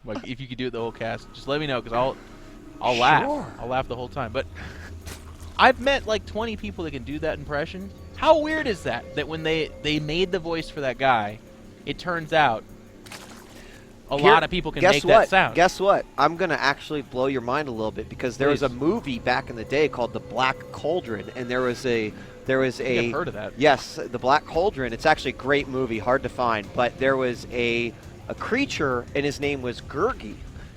Like, if you could do it the whole cast, just let me know, because I'll laugh. Sure. I'll laugh the whole time. But I've met like 20 people that can do that impression. How weird is that? That when they made the voice for that guy, it turns out a lot of people can make that sound. Guess what? I'm going to actually blow your mind a little bit, because there was a movie back in the day called The Black Cauldron, and there was a I've heard of that. Yes, The Black Cauldron. It's actually a great movie, hard to find, but there was a creature, and his name was Gurgi,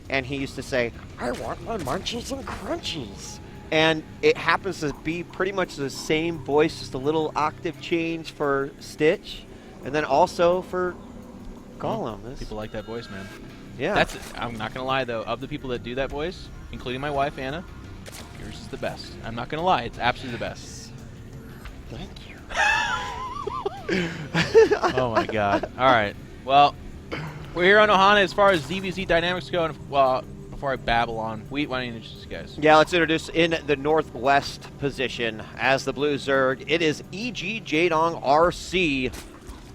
and he used to say, "I want my munchies and crunchies." And it happens to be pretty much the same voice, just a little octave change for Stitch, and then also for Gollum. People like that voice, man. Yeah. I'm not going to lie, though. Of the people that do that voice, including my wife, Anna, yours is the best. I'm not going to lie. It's absolutely the best. Thank you. Oh, my God. All right. Well, we're here on Ohana as far as ZvZ dynamics go. And, well, before I babble on, why don't you introduce you guys? Yeah, let's introduce in the northwest position as the blue Zerg. It is EG Jaedong RC.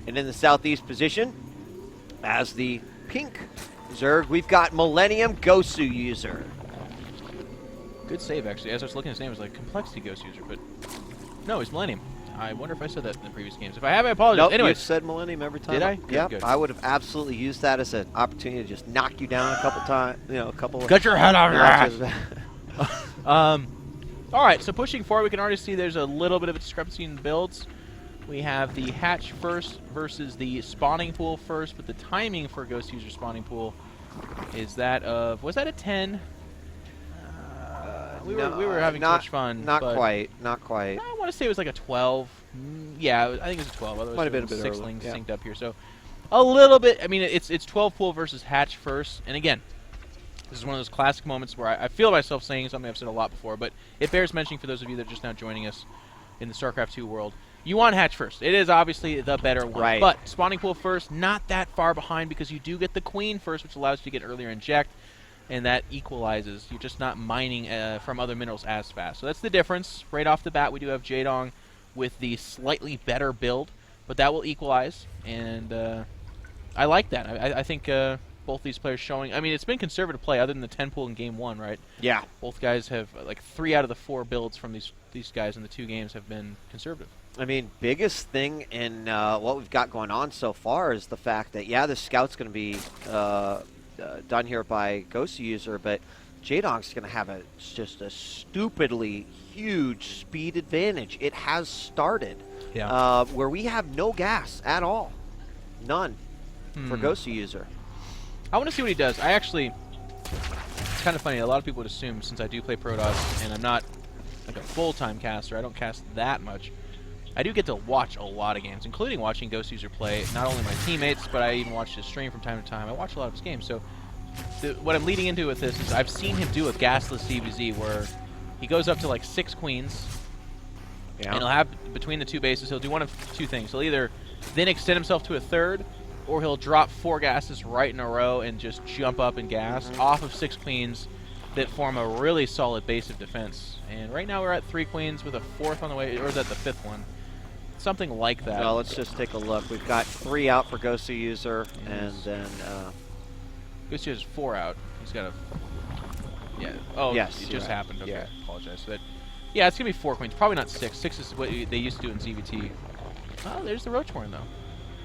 And in the southeast position, as the pink Zerg, we've got Millennium Goswser. Good save, actually. As I was looking at his name, it was like Complexity Goswser, but no, he's Millennium. I wonder if I said that in the previous games. If I have, I apologize. Nope, anyway, you said Millennium every time. Did I? Yeah, Good. I would have absolutely used that as an opportunity to just knock you down a couple times. Cut your head off your ass. ass. All right, so pushing forward, we can already see there's a little bit of a discrepancy in the builds. We have the hatch first versus the spawning pool first, but the timing for Goswser spawning pool is that of, was that a 10? We were having too much fun. Not quite. I want to say it was like a 12. Yeah, I think it was a 12. Otherwise, Might have been a bit six early. links Yeah. synced up here. So a little bit. I mean, it's 12 pool versus hatch first. And again, this is one of those classic moments where I feel myself saying something I've said a lot before, but it bears mentioning for those of you that are just now joining us in the StarCraft 2 world. You want hatch first. It is obviously the better one. Right. But spawning pool first, not that far behind, because you do get the queen first, which allows you to get earlier inject, and that equalizes. You're just not mining from other minerals as fast. So that's the difference. Right off the bat, we do have Jaedong with the slightly better build, but that will equalize, and I like that. I think both these players showing. I mean, it's been conservative play other than the 10 pool in game 1, right? Yeah. Both guys have like 3 out of the 4 builds from these guys in the 2 games have been conservative. I mean, biggest thing in what we've got going on so far is the fact that, yeah, the scout's going to be done here by Goswser, but Jaedong's going to have just a stupidly huge speed advantage. It has started where we have no gas at all. None for Goswser. I want to see what he does. It's kind of funny. A lot of people would assume, since I do play Protoss and I'm not like a full-time caster, I don't cast that much, I do get to watch a lot of games, including watching Goswser play not only my teammates, but I even watch his stream from time to time. I watch a lot of his games. So what I'm leading into with this is I've seen him do a gasless ZvZ where he goes up to like 6 queens, and he'll have, between the 2 bases, he'll do one of 2 things. He'll either then extend himself to a 3rd, or he'll drop 4 gases right in a row and just jump up and gas off of 6 queens that form a really solid base of defense. And right now we're at 3 queens with a 4th on the way, or is that the 5th one? Something like that. Well, let's just take a look. We've got 3 out for Goswser, and then Goswser's 4 out. He's got a... Yeah. Oh, yes, it just happened. Okay, yeah. Apologize. But yeah, it's going to be 4 queens. Probably not 6. 6 is what they used to do in ZvT. Oh, there's the Roachhorn, though.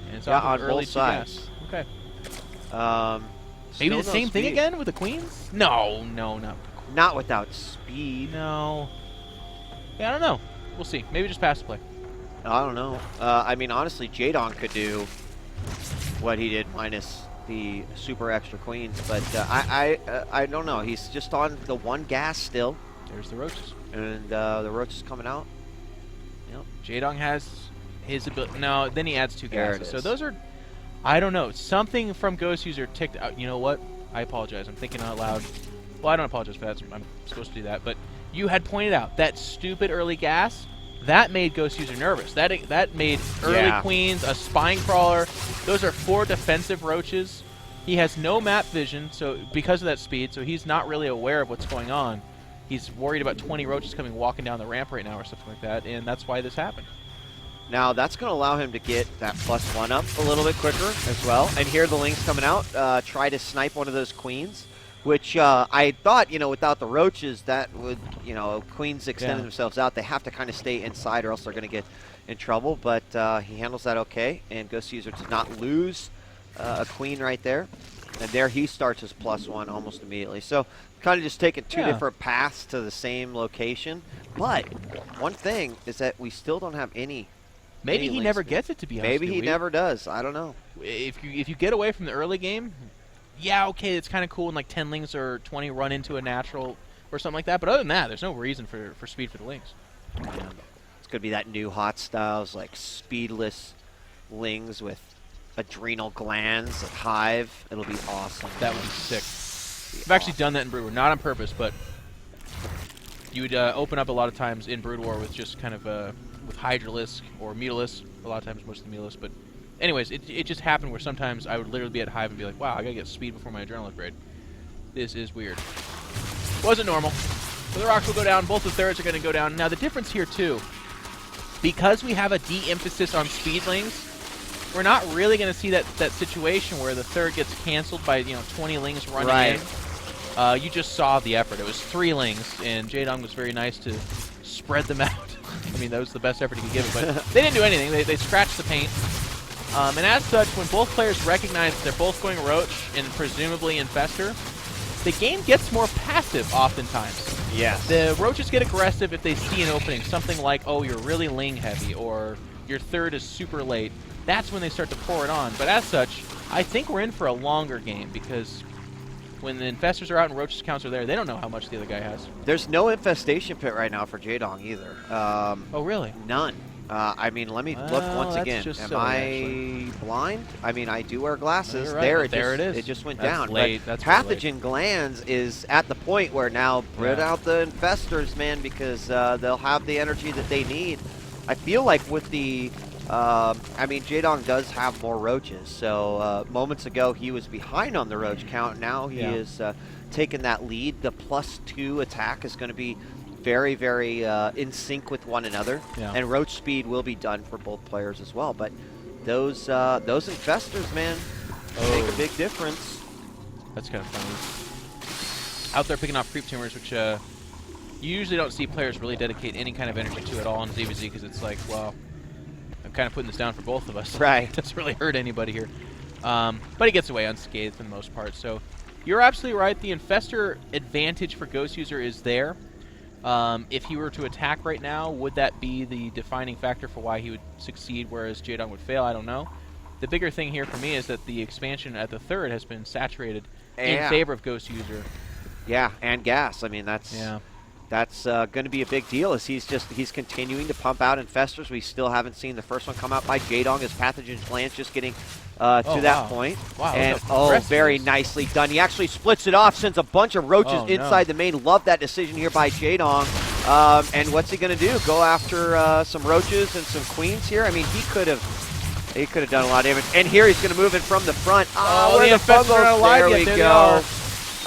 And it's off on early both sides. Okay. still Maybe the no same thing speed. again with the queens? No, not. Not without speed. No. Yeah, I don't know. We'll see. Maybe just pass the play. I don't know. I mean, honestly, Jaedong could do what he did minus the super extra queens, but I don't know. He's just on the 1 gas still. There's the roaches. And the roach is coming out. Yep. Jaedong has his ability. No, then he adds 2 There gases. it So is. those are, I don't know. Something from Goswser ticked out. You know what? I apologize. I'm thinking out loud. Well, I don't apologize for that. I'm supposed to do that. But you had pointed out that stupid early gas. That made Goswser nervous. That made early queens, a spine crawler. Those are 4 defensive roaches. He has no map vision, so because of that speed, so he's not really aware of what's going on. He's worried about 20 roaches walking down the ramp right now or something like that, and that's why this happened. Now that's going to allow him to get that +1 up a little bit quicker as well. And here the Lings coming out, try to snipe one of those queens, which I thought, without the roaches, that would, queens extending themselves out. They have to kind of stay inside or else they're going to get in trouble. But he handles that okay, and Goswser does not lose a queen right there. And there he starts his +1 almost immediately. So kind of just taking two different paths to the same location. But one thing is that we still don't have any. Maybe he never gets it, to be honest. Maybe he never does. I don't know. If you get away from the early game, yeah, okay, it's kind of cool when like 10 Lings or 20 run into a natural or something like that. But other than that, there's no reason for speed for the Lings. Yeah. It's going to be that new hot styles, like speedless Lings with adrenal glands at Hive. It'll be awesome. That would be sick. I've actually done that in Brood War, not on purpose, but you would open up a lot of times in Brood War with just kind of with Hydralisk or Mutalisk, a lot of times mostly Mutalisk, but anyways, it just happened where sometimes I would literally be at Hive and be like, wow, I gotta get speed before my adrenaline upgrade. This is weird. Wasn't normal. So the rocks will go down, both the thirds are gonna go down. Now the difference here too, because we have a de-emphasis on speedlings, we're not really gonna see that situation where the third gets canceled by 20 Lings running in. You just saw the effort. It was 3 Lings, and Jaedong was very nice to spread them out. I mean, that was the best effort he could give it, but they didn't do anything. They scratched the paint. And as such, when both players recognize that they're both going Roach and presumably Infestor, the game gets more passive oftentimes. Yes. The Roaches get aggressive if they see an opening, something like, oh, you're really Ling heavy, or your third is super late. That's when they start to pour it on. But as such, I think we're in for a longer game because when the Infestors are out and Roach's counts are there, they don't know how much the other guy has. There's no infestation pit right now for Jaedong either. Oh, really? None. I mean, let me look once again. Am I blind? I mean, I do wear glasses. No, there, right. There it is. It just went That's down. Late. But That's pathogen glands is at the point where now bring out the Infestors, man, because they'll have the energy that they need. I feel like with the I mean, Jaedong does have more roaches, so moments ago he was behind on the roach count. Now he is taking that lead. The +2 attack is going to be very, very in sync with one another, and roach speed will be done for both players as well. But those Infestors, man, make a big difference. That's kind of funny. Out there picking off creep tumors, which you usually don't see players really dedicate any kind of energy to at all on ZvZ, because it's like, well, I'm kind of putting this down for both of us. Right. It doesn't really hurt anybody here. But he gets away unscathed for the most part. So you're absolutely right. The Infestor advantage for Goswser is there. If he were to attack right now, would that be the defining factor for why he would succeed, whereas Jaedong would fail? I don't know. The bigger thing here for me is that the expansion at the third has been saturated in favor of Goswser. Yeah, and gas. I mean, that's... That's going to be a big deal as he's continuing to pump out Infestors. We still haven't seen the first one come out by Jaedong as Pathogen Glands just getting to that point. Wow, and very nicely done. He actually splits it off, sends a bunch of roaches inside the main. Love that decision here by Jaedong. And what's he going to do? Go after some roaches and some queens here? I mean, he could have done a lot of damage. And here he's going to move it from the front. Oh, the Infestors are not alive yet. There we go.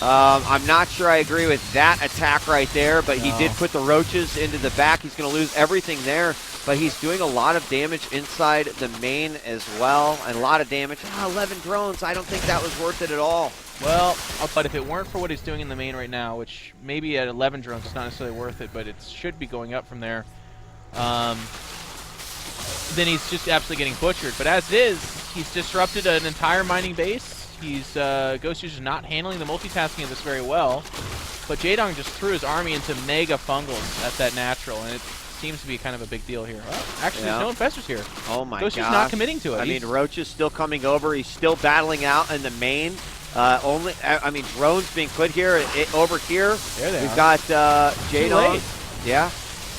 I'm not sure I agree with that attack right there, but he did put the roaches into the back. He's going to lose everything there, but he's doing a lot of damage inside the main as well, and a lot of damage. 11 drones. I don't think that was worth it at all. Well, but if it weren't for what he's doing in the main right now, which maybe at 11 drones it's not necessarily worth it, but it should be going up from there, then he's just absolutely getting butchered. But as it is, he's disrupted an entire mining base. He's Goswser's not handling the multitasking of this very well, but Jaedong just threw his army into mega fungals at that natural, and it seems to be kind of a big deal here. Well, actually, there's no Infestors here. Oh my god! Goswser's not committing to it. I mean, Roach is still coming over. He's still battling out in the main. I mean, drones being put here. Over here, we've got Jaedong. Yeah,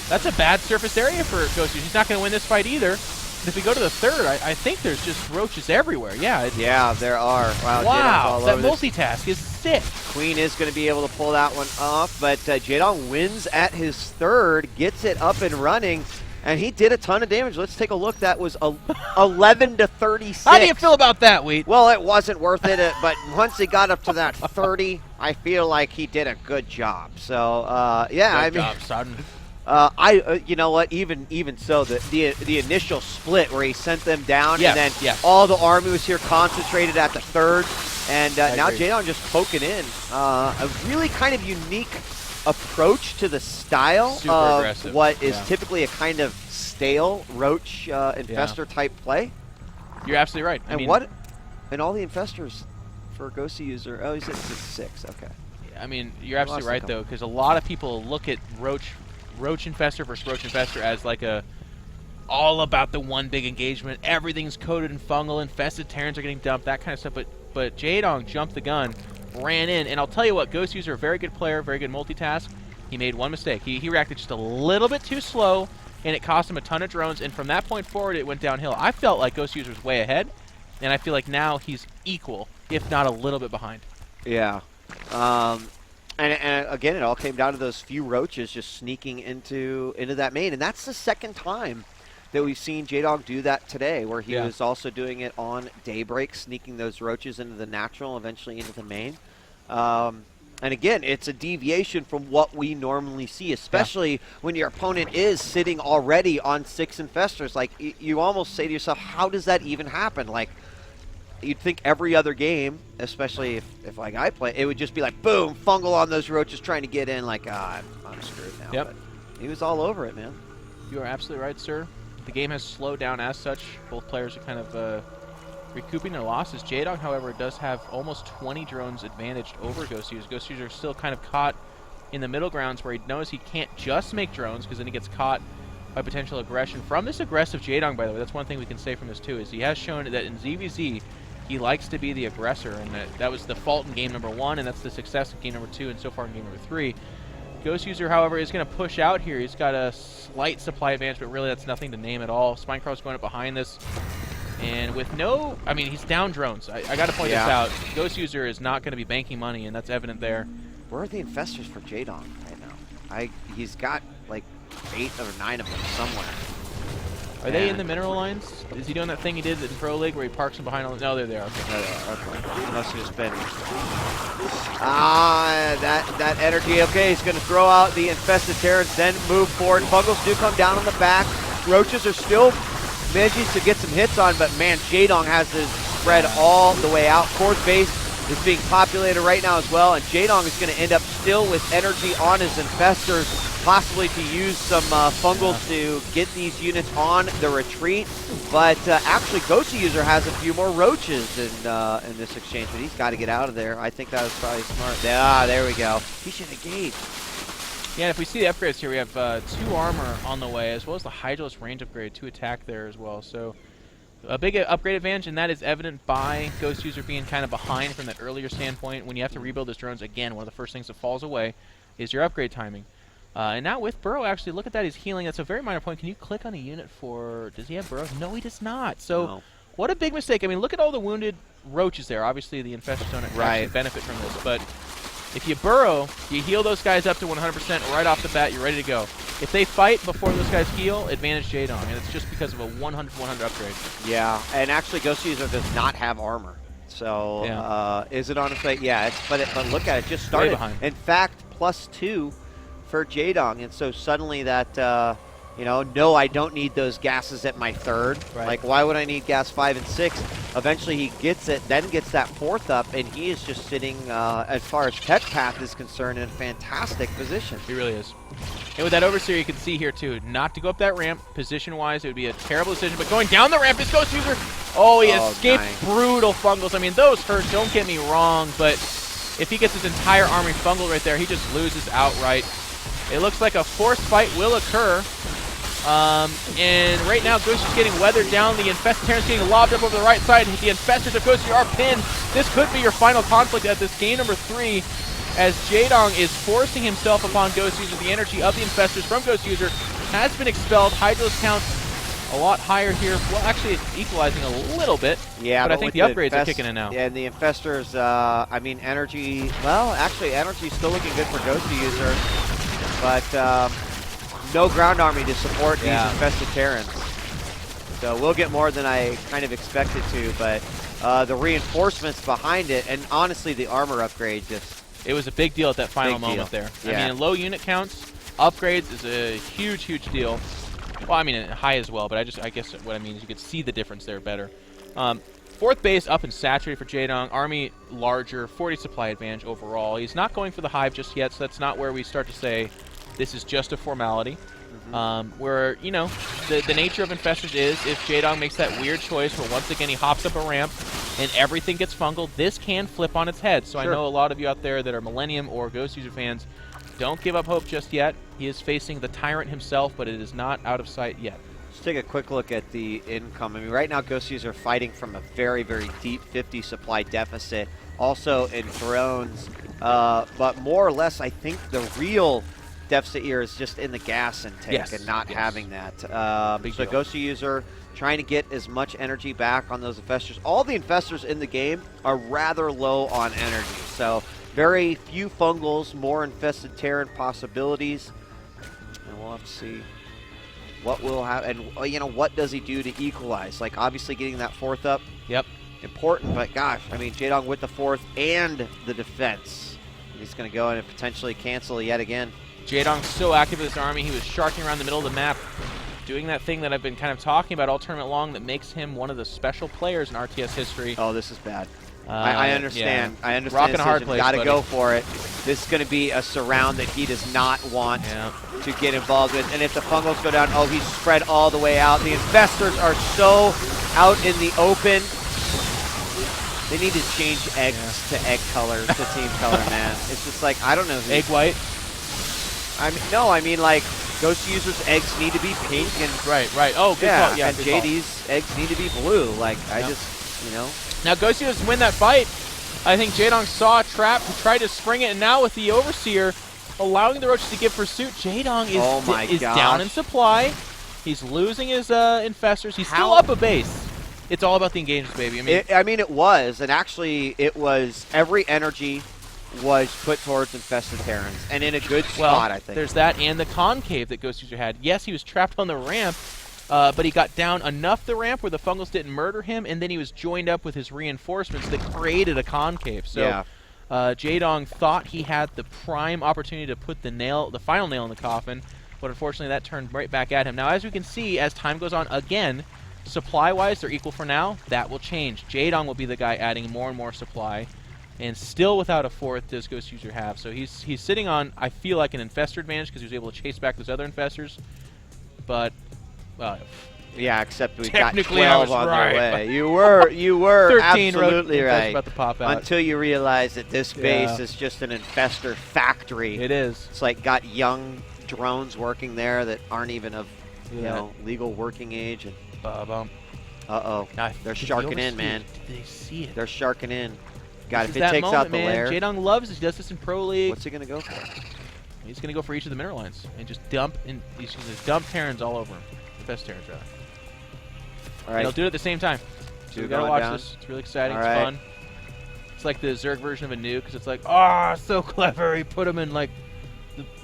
that's a bad surface area for Goswser. He's not going to win this fight either. If we go to the third, I think there's just roaches everywhere. Yeah, there are. Wow, that multitask is sick. Queen is going to be able to pull that one off, but Jaedong wins at his third, gets it up and running, and he did a ton of damage. Let's take a look. That was 11 to 36. How do you feel about that, Wheat? Well, it wasn't worth it, but once he got up to that 30, I feel like he did a good job. So, yeah, good job, son. You know what? Even so, the initial split where he sent them down, Yes, and then yes. all the army was here concentrated at the third, and now agree. Jaedong just poking in. A really kind of unique approach to the style Super of aggressive. what is Yeah. typically a kind of stale roach infestor type play. You're absolutely right. And all the infestors for Goswser. Oh, he's at 6. Okay. I mean, you're absolutely lost a right couple. though, because a lot of people look at roach infestor versus roach infestor as like all about the one big engagement. Everything's coated in fungal. Infested Terrans are getting dumped. That kind of stuff. But Jaedong jumped the gun, ran in, and I'll tell you what, Goswser, a very good player, very good multitask. He made one mistake. He reacted just a little bit too slow, and it cost him a ton of drones. And from that point forward, it went downhill. I felt like Goswser was way ahead, and I feel like now he's equal, if not a little bit behind. Yeah. And again, it all came down to those few roaches just sneaking into that main. And that's the second time that we've seen Jaedong do that today, where he was also doing it on Daybreak, sneaking those roaches into the natural, eventually into the main. And again, it's a deviation from what we normally see, especially when your opponent is sitting already on 6 infestors. Like, you almost say to yourself, how does that even happen? Like, you'd think every other game, especially if like I play, it would just be like, boom, fungal on those roaches trying to get in. Like, I'm screwed now. Yep. But he was all over it, man. You are absolutely right, sir. The game has slowed down as such. Both players are kind of recouping their losses. Jaedong, however, does have almost 20 drones advantaged over Goswser. Goswser is still kind of caught in the middle grounds where he knows he can't just make drones, because then he gets caught by potential aggression from this aggressive Jaedong, by the way. That's one thing we can say from this, too, is he has shown that in ZvZ, he likes to be the aggressor, and that was the fault in game number 1, and that's the success in game number 2, and so far in game number 3. Goswser, however, is going to push out here. He's got a slight supply advantage, but really that's nothing to name at all. Spinecrawl's going up behind this, and with no... I mean, he's down drones. I got to point this out. Goswser is not going to be banking money, and that's evident there. Where are the infestors for Jaedong right now? He's got like 8 or 9 of them somewhere. Are they in the mineral lines? Is he doing that thing he did in Pro League where he parks them behind all... No, there they are. Okay. Okay. Must have just been... that energy. Okay, he's going to throw out the infested Terrans, then move forward. Fungals do come down on the back. Roaches are still managing to get some hits on, but man, Jaedong has this spread all the way out. Fourth base is being populated right now as well, and Jaedong is going to end up still with energy on his infestors, possibly to use some fungals to get these units on the retreat. But actually, Goswser has a few more roaches in this exchange, but he's got to get out of there. I think that was probably smart. There we go. He should have gauged. Yeah, if we see the upgrades here, we have 2 armor on the way, as well as the Hydralis range upgrade, 2 attack there as well. So a big upgrade advantage, and that is evident by Goswser being kind of behind from that earlier standpoint. When you have to rebuild his drones, again, one of the first things that falls away is your upgrade timing. And now with Burrow, actually, look at that. He's healing. That's a very minor point. Can you click on a unit for... Does he have Burrow? No, he does not. So what a big mistake. I mean, look at all the wounded roaches there. Obviously, the infestors don't actually benefit from this. But if you Burrow, you heal those guys up to 100% right off the bat, you're ready to go. If they fight before those guys heal, advantage Jaedong. And it's just because of a 100-100 upgrade. Yeah, and actually, Goswser does not have armor. So is it on its way? Yeah, but look at it. Just started. Way behind. In fact, +2 for Jaedong, and so suddenly that no, I don't need those gases at my 3rd. Right. Like, why would I need gas 5 and 6? Eventually he gets it, then gets that 4th up, and he is just sitting, as far as tech path is concerned, in a fantastic position. He really is. And with that overseer, you can see here too, not to go up that ramp. Position-wise, it would be a terrible decision, but going down the ramp is Goswser. Oh, he escaped brutal fungals. I mean, those hurt, don't get me wrong, but if he gets his entire army fungal right there, he just loses outright. It looks like a forced fight will occur. And right now, Goswser's getting weathered down. The infested Terrans getting lobbed up over the right side. The infestors of Goswser are pinned. This could be your final conflict at this game number 3, as Jaedong is forcing himself upon Goswser. The energy of the infestors from Goswser has been expelled. Hydralis count a lot higher here. Well, actually, it's equalizing a little bit. Yeah, but I think the upgrades are kicking in now. Yeah, and the infestors, I mean, energy. Well, actually, energy's still looking good for Goswser, but no ground army to support these infested Terrans. So we'll get more than I kind of expected to, but the reinforcements behind it, and honestly, the armor upgrade just... It was a big deal at that final moment there. Yeah. I mean, in low unit counts, Upgrades is a huge, huge deal. Well, I mean, high as well, but I guess what I mean is you could see the difference there better. Fourth base up and saturated for Jaedong. Army larger, 40 supply advantage overall. He's not going for the hive just yet, so that's not where we start to say this is just a formality. Where, you know, the nature of Infestors is if Jaedong makes that weird choice where once again he hops up a ramp and everything gets fungled, this can flip on its head. So Sure. I know a lot of you out there that are Millennium or Goswser fans, don't give up hope just yet. He is facing the Tyrant himself, but it is not out of sight yet. Let's take a quick look at the income. I mean, right now, Goswser are fighting from a very, very deep 50 supply deficit. Also in drones, but more or less, I think the real deficit here is just in the gas intake and not having that. So Goswser trying to get as much energy back on those infestors. All the infestors in the game are rather low on energy, so very few fungals, more infested Terran possibilities. And we'll have to see what will happen, and you know, what does he do to equalize? Like, obviously getting that fourth up, important, but gosh, I mean, Jaedong with the fourth and the defense. He's going to go in and potentially cancel yet again. Jaedong's so active with his army, he was sharking around the middle of the map, doing that thing that I've been kind of talking about all tournament long that makes him one of the special players in RTS history. Oh, this is bad. I understand. Yeah. I understand. Rock and a hard place, got to go for it. This is going to be a surround that he does not want to get involved with. And if the fungals go down, oh, he's spread all the way out. The infestors are so out in the open. They need to change eggs to egg colors, to team color, man. It's just like, I don't know. Egg white? I mean, no, I mean, like, Goswser's eggs need to be pink. And Right. Oh, good call. Yeah, and JD's eggs need to be blue. Like, I just, you know. Now, Goswser win that fight. I think Jaedong saw a trap, he tried to spring it, and now with the Overseer allowing the Roaches to give pursuit, Jaedong is down in supply. He's losing his infestors. He's still up a base. It's all about the engagements, baby. I mean, it was, and actually, it was every energy was put towards infested Terrans, and in a good spot, I think. There's that and the concave that Goswser had. Yes, he was trapped on the ramp, but he got down enough the ramp where the fungals didn't murder him, and then he was joined up with his reinforcements that created a concave. So Jaedong thought he had the prime opportunity to put the final nail in the coffin, but unfortunately that turned right back at him. Now, as we can see, as time goes on, again, supply-wise, they're equal for now. That will change. Jaedong will be the guy adding more and more supply. And still without a fourth does Goswser have. So he's sitting on, I feel like, an infestor advantage because he was able to chase back those other infestors. But, yeah, except we got 12 on the way. You were 13 absolutely right. About to pop out. Until you realize that this base is just an infestor factory. It is. It's like got young drones working there that aren't even of you know, legal working age. And uh-oh. They're sharking in, man. Did they see it? They're sharking in. God, if it that takes moment, out the man. lair. Jaedong loves this. He does this in Pro League. What's he going to go for? He's going to go for each of the mineral lines and just dump. He's going to dump Terrans all over him. The best Terrans, rather. All right. And he'll do it at the same time. So we got to watch this. It's really exciting. It's fun. It's like the Zerg version of a nuke because it's like, so clever. He put him in like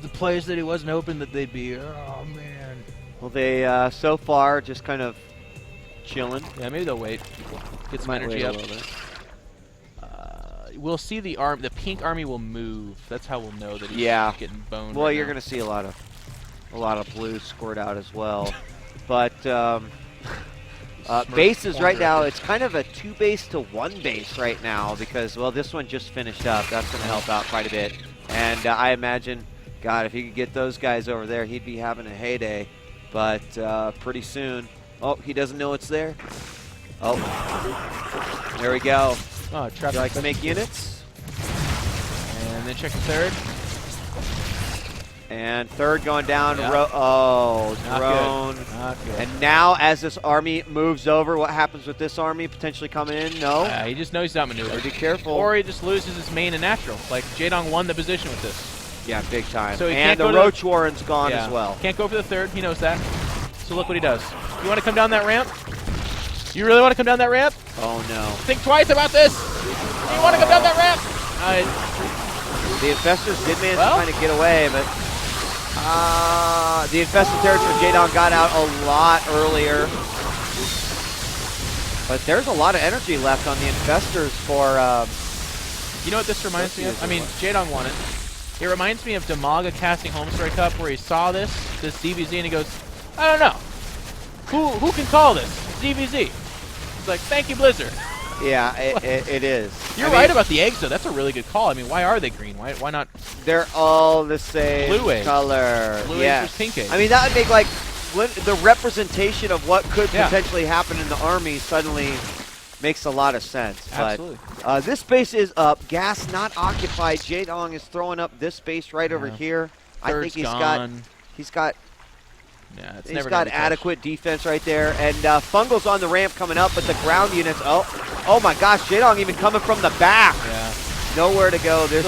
the place that he wasn't hoping that they'd be. Oh, man. Well, they so far just kind of chilling. Yeah, maybe they'll wait. Get some energy up. We'll see the pink army will move. That's how we'll know that he's getting boned. Well, you're going to see a lot of blue squirt out as well. But bases right now, it's kind of a 2 base to 1 base right now because, well, this one just finished up. That's going to help out quite a bit. And I imagine, God, if he could get those guys over there, he'd be having a heyday. But pretty soon, he doesn't know it's there. There we go. Oh, trap. You like to make units? And then check the third. And third going down. Yeah. Drone. Not good. And now as this army moves over, what happens with this army potentially coming in? No. He just knows he's outmaneuvered. Be careful. Or he just loses his main and natural. Like, Jaedong won the position with this. Yeah, big time. So and the Roach Warren's gone as well. Can't go for the third. He knows that. So look what he does. You want to come down that ramp? You really want to come down that ramp? Oh, no. Think twice about this. You want to come down that ramp? The infestors did manage to kind of get away, but the infested territory of Jaedong got out a lot earlier. But there's a lot of energy left on the infestors for... you know what this reminds me of? I mean, Jaedong won it. It reminds me of Demaga casting Homestrike Cup, where he saw this ZvZ, and he goes, I don't know. Who can call this? ZvZ. It's like, thank you, Blizzard. Yeah, it is. You're right about the eggs, though. That's a really good call. I mean, why are they green? Why not? They're all the same Blue eggs. color. Blue yes. eggs with pink eggs. I mean, that would make, like, the representation of what could potentially happen in the army suddenly makes a lot of sense. Absolutely. But this base is up. Gas not occupied. Jaedong is throwing up this base right over here. I think he's got Yeah, it's he's never got gonna be touched. adequate defense right there. And Fungal's on the ramp coming up, but the ground units, oh my gosh, Jaedong even coming from the back. Yeah. Nowhere to go. There's